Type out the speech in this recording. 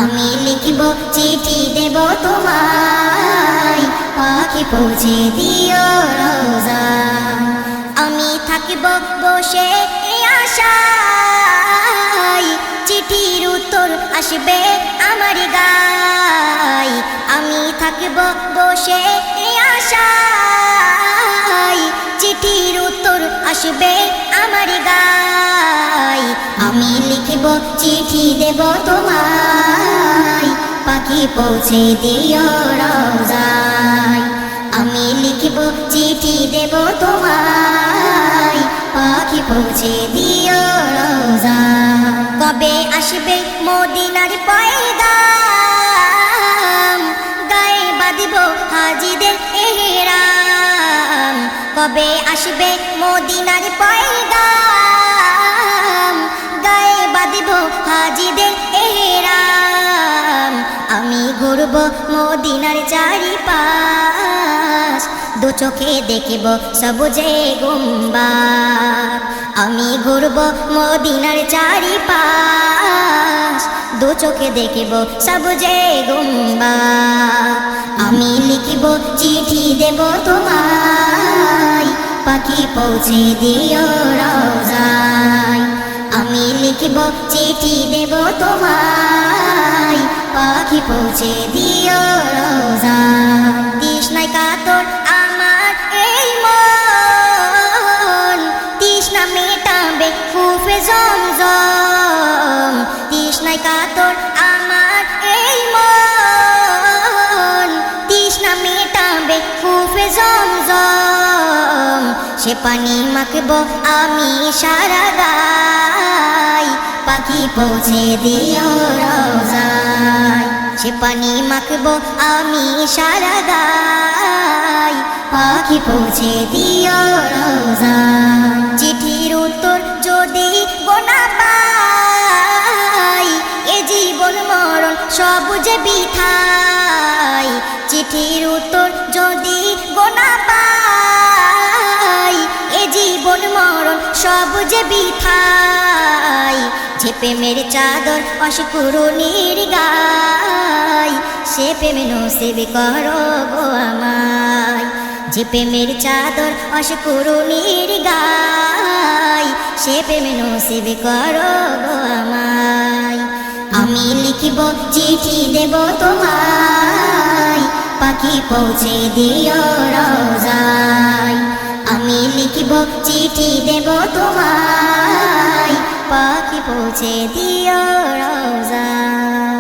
আমি লিখিব চিঠি দেব তোমায়, পাখি পৌঁছে দিও রোজায়। আমি থাকিব বসে এই আশায়, চিঠির উত্তর আসবে আমার গায়। আমি থাকিব বসে এই আশায়, চিঠির উত্তর আসবে আমার গায়। আমি লিখিব চিঠি দেব তোমায়, পাখি পৌঁছে দিও রোজায়। আমি লিখিব চিঠি দেব তোমায়, পাখি পৌঁছে দিও রোজায়। কবে আসবে মদিনার পয়গাম, গায়ে বাঁধিব হাজিদের এহরাম। কবে আসবে মদিনার পয়গাম, গায়ে বাঁধিব হাজিদের এহরাম। আমি ঘুরব মদিনার চারিপাশ, দু চোখে দেখিব সবুজে গুম্বাদ। আমি ঘুরব মদিনার চারিপাশ, দু চোখে দেখিব সবুজে গুম্বাদ। আমি লিখিব চিঠি দেব তোমায়, পাখি পৌঁছে দিও রোজায়। আমি লিখিব চিঠি দেব তোমায়, পাখি পৌঁছে দিও রোজায়। তৃষ্ণায় কাতর আমার এই মন, তৃষ্ণা মেটাবে কুফে জমজম। তৃষ্ণায় কাতর আমার এই মন, তৃষ্ণা মেটাবে কুফে জমজম। সে পানি মাখব আমি সারা গায়, পাখি পৌঁছে দিও রোজায়। সে পানি মাখব আমি সারা গায়, পাখি পৌঁছে দিও রোজায়। চিঠির উত্তর যদি গোনা পাই, এ জীবন মরণ সব যে বৃথায়। চিঠির উত্তর যদি গোনা পাই, এ জীবন মরণ সব যে বৃথায়। যে প্রেমের চাদর অসকুরুনির গায়, সে প্রেমে নসিব করো গো আমায়। যে প্রেমের চাদর অসকুরুনির গায়, সে প্রেমে নসিব করো গো আমায়। আমি লিখিব চিঠি দেব তোমায়, পাখি পৌঁছে দিও রোজায়। আমি লিখিব চিঠি দেব তোমায়, পাখি পৌঁছে দিও রোজায়।